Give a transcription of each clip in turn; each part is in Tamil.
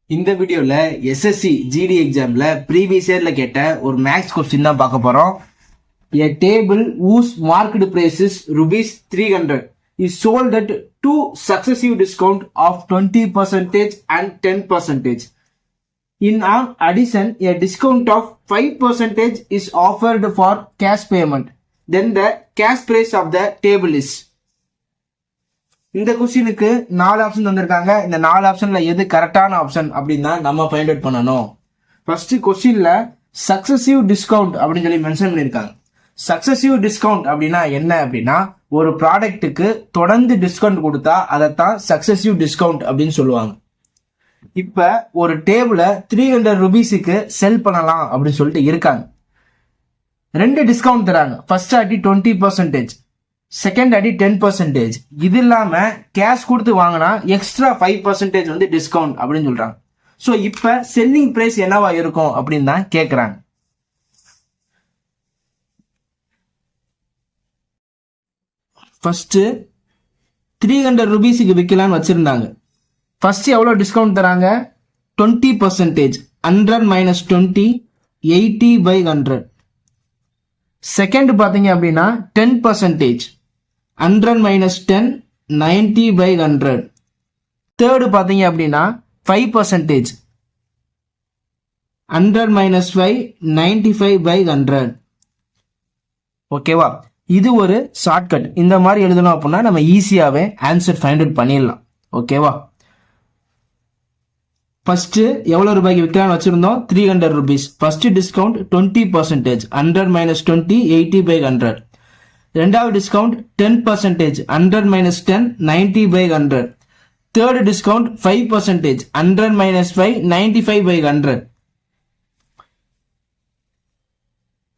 இந்த வீடியோல எஸ்எஸ்சி ஜிடி எக்ஸாம்ல ப்ரீவியஸ் இயர்ல கேட்ட ஒரு மேக்ஸ் கொஸ்டின் தான் பார்க்க போறோம். A table whose marked price is rupees 300 is sold at two successive discount of 20% and 10%. In addition, a discount of 5% is offered for cash payment. Then the cash price of the table is. இந்த கொஸ்டினுக்கு 4 ஆப்ஷன் தந்திருக்காங்க. இந்த 4 ஆப்ஷன்ல எது கரெக்டான ஆப்ஷன் அப்படின்னு தான் நம்ம ஃபைண்ட் அவுட் பண்ணணும். ஃபர்ஸ்ட் கொஸ்டின்ல சக்சசிவ் டிஸ்கவுண்ட் அப்படின்னு சொல்லி மென்ஷன் பண்ணியிருக்காங்க. சக்சசிவ் டிஸ்கவுண்ட் அப்படின்னா என்ன அப்படின்னா, ஒரு ப்ராடக்ட்டுக்கு தொடர்ந்து டிஸ்கவுண்ட் கொடுத்தா அதைத்தான் சக்சசிவ் டிஸ்கவுண்ட் அப்படின்னு சொல்லுவாங்க. இப்ப ஒரு டேபிளை 300 ருபீஸுக்கு செல் பண்ணலாம் அப்படின்னு சொல்லிட்டு இருக்காங்க. 2 டிஸ்கவுண்ட் தராங்க. ஃபர்ஸ்ட் அடி 20%, செகண்ட் அடி 10%. இது இல்லாம கேஷ் கொடுத்து வாங்கினா எக்ஸ்ட்ரா 5% வந்து டிஸ்கவுண்ட் அப்படின்னு சொல்றாங்க. ஸோ இப்ப செல்லிங் பிரைஸ் என்னவா இருக்கும் அப்படின்னு தான் கேட்கறாங்க. ஃபர்ஸ்ட் 300 ருபீஸுக்கு விற்கலான்னு வச்சிருந்தாங்க. ஃபர்ஸ்ட் எவ்வளவு டிஸ்கவுண்ட் தராங்க? 20%. 100 minus 20 80/100. செகண்ட் பாத்தீங்க அப்படின்னா 10%. 100 minus 10 90/100. தேர்டு பாத்தீங்க அப்படின்னா 5%. 100 minus 5 95/100. ஓகேவா? இது ஒரு ஷார்ட்கட். இந்த மாதிரி எழுதணும் அப்படின்னா நம்ம ஈஸியாவே ஆன்சர் ஃபைண்ட் அவுட் பண்ணிடலாம். ஓகேவா? ஃபர்ஸ்ட் எவ்வளவு ரூபாய்க்கு விற்கலாம்னு வச்சிருந்தோம்? 300 ருபீஸ். First discount 20%. 100 minus 20 80/100. ரெண்டாவது discount 10%. 100 minus 10 90/100. Third discount 5%. 100 minus 5 95/100.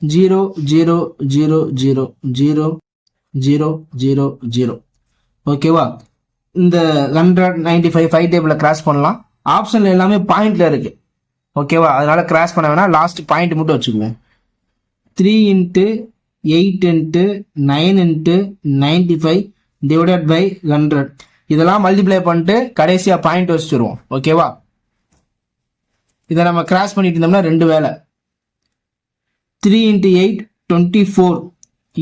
0 0 0 0 0 0 0 0. ஓகேவா? இந்த 100 95 5 டேபிள கிராஸ் பண்ணலாம். ஆப்ஷன்ல எல்லாமே பாயிண்ட்ல இருக்கு. ஓகேவா? அதனால கிராஸ் பண்ண வேணா, லாஸ்ட் பாயிண்ட் மட்டும் வச்சுக்குவோம். 3 into 8 into 9 into 95 divided by 100. இதெல்லாம் மல்டிப்ளை பண்ணிட்டு கடைசியா பாயிண்ட் வச்சுருவோம். ஓகேவா? இதை நம்ம கிராஸ் பண்ணிட்டு இருந்தோம்னா ரெண்டு வேலை. 3 into 8 24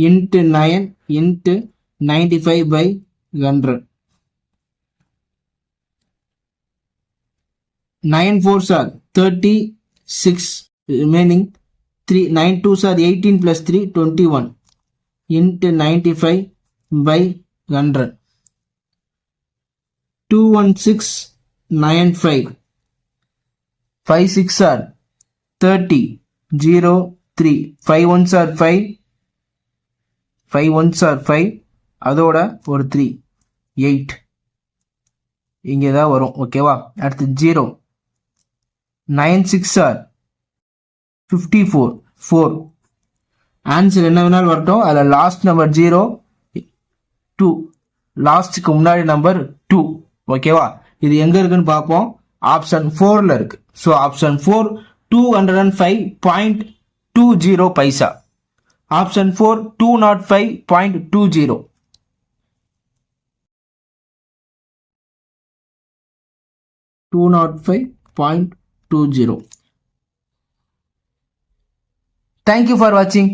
into 9 into 95/100. 9 4s are 36, remaining 3 9 2s are 18 plus 3 21 into 95/100. 21695. 5 6 are 30 0 3. 5 1s are 5, 5 1s are 5, அதோட ஒரு 3 8 இங்கே தான் வரும். ஓகேவா? அடுத்து 0 9 6 are 54 4. ஆன்சர் என்ன வேணாலும் வரட்டும். அதில் லாஸ்ட் நம்பர் 0 2, லாஸ்ட்க்கு முன்னாடி நம்பர் 2. ஓகேவா? இது எங்க இருக்குன்னு பார்ப்போம். ஆப்ஷன் 4ல இருக்கு. So option 4 205.20 paisa. Option 4 205.20. $205.20. Thank you for watching.